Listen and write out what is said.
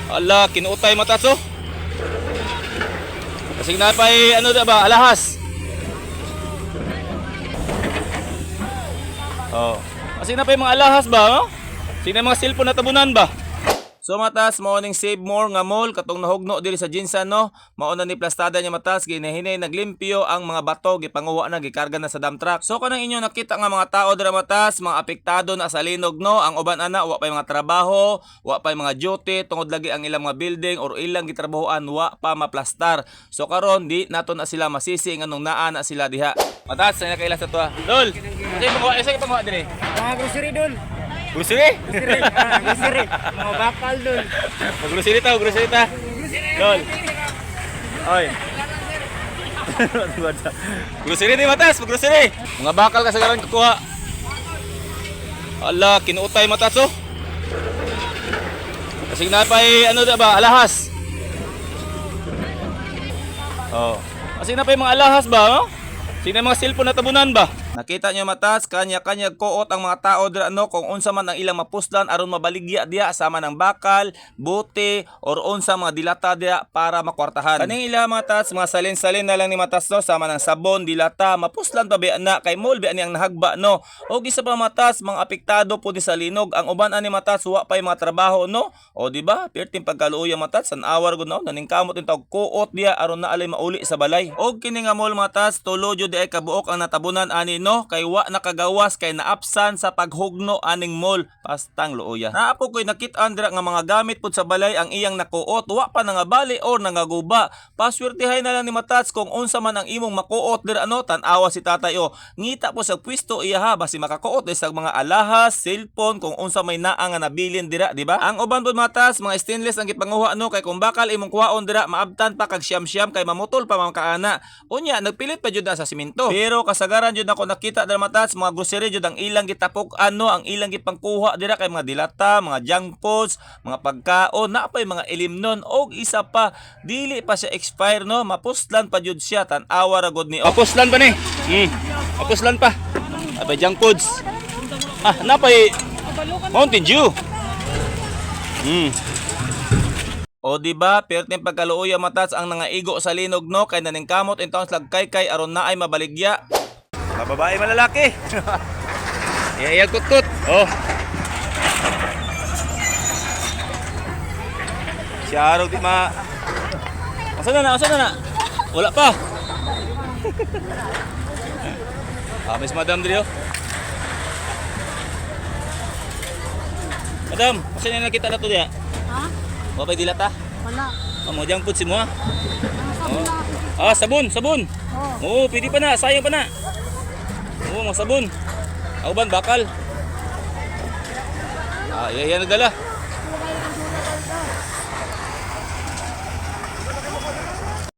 Ala, kinuutay matas oh. Kasi napay ano da ba, alahas. Oh. Kasi napay mga alahas ba, no? Sino mga cellphone na tabunan ba? So matas, morning save more nga mall katong nahugno diri sa Jinsan no. Mauna ni plastada niya matas ginahinay naglimpyo ang mga bato gipanguha na gikarga na sa dump truck. So kanang inyo nakita nga mga tao dira matas, mga apektado na sa linog no. Ang uban ana wa pay mga trabaho, wa pay mga duty tungod lagi ang ilang mga building or ilang gitrabahoan wa pa maplastar. So karon di nato na sila masisi nganong naa na sila diha. Matas, sa kaila sa to. Dol. Kasi panguha diri. Mga grocery dun. Grocery? Grocery. Mga bakal dun. Grocery ta. Dol. Oy. Grocery di matas, grocery. Mga bakal ka sa karon kukuha. Ala, kinuutay matas oh. Kasi napay ano da ba, alahas. Oh. Kasi napay mga alahas ba, no? Sino mga cellphone na tabunan ba? Nakita nyo matas, kanya-kanya koot ang mga tao dira no kung unsa man ang ilang mapuslan aron mabaligya diya sama ng bakal, bote or unsa mga dilata diya para makwartahan. Kaning ilang matas, mga salin-salin na lang ni matas no sama ng sabon, dilata, mapuslan pa ba na kay mall ba ani ang nahagba no. O gisa pa matas, mga apektado po di sa linog. Ang uban ani matas wa pay mga trabaho no. O di ba? Perting pagkaluoy matas san awar gud no naningkamot in tawag koot diya aron na alay mauli sa balay. Og kini nga mall matas tulo jud di ay kabuok ang natabunan ani no kay wa nakagawas kay naapsan sa paghugno aning mall pastang luoya. Naapo koy nakit-an dira nga mga gamit pud sa balay ang iyang nakuot wa pa nangabali or nangaguba. Paswertihay na lang ni matas kung unsa man ang imong makuot dira no tan-awa si tatay o ngita po sa pwesto iya ha basi makakuot sa mga alahas, cellphone kung unsa may naa nga nabilin dira di ba? Ang uban pud matas mga stainless ang gipanguha no kay kung bakal imong kuhaon dira maabtan pa kag siyam-siyam kay mamutol pa mamkaana. Unya nagpilit pa jud sa simento. Pero kasagaran jud ako nakita dira matas mga grocery jud ang ilang gitapok ano ang ilang gipangkuha dira kay mga dilata, mga junk foods, mga pagkaon, napay mga elimnon og isa pa dili pa siya expire no, mapuslan pa jud siya tan-awa ra gud ni. Mapuslan pa ni. Mapuslan pa. Abay junk foods. Ah, napay Mountain Dew. O di ba, perting pagkaluoy matas ang nangaigo sa linog no kay naningkamot in taon slagkay kay aron na ay mabaligya. Babae malalaki. Iyag kutkut. Oh. Siya di ma. Asa na? Wala pa. Miss Madam Drio. Madam, asa na nakita na to diya? Ha? Wa pa dilata? Wala. Amo jang pud si mo ha. Sabon na. Ah, sabon. Oh. Oo, pwede pa na, sayang pa na. Oo, mga sabon. Auban bakal. Ah, yan nagdala.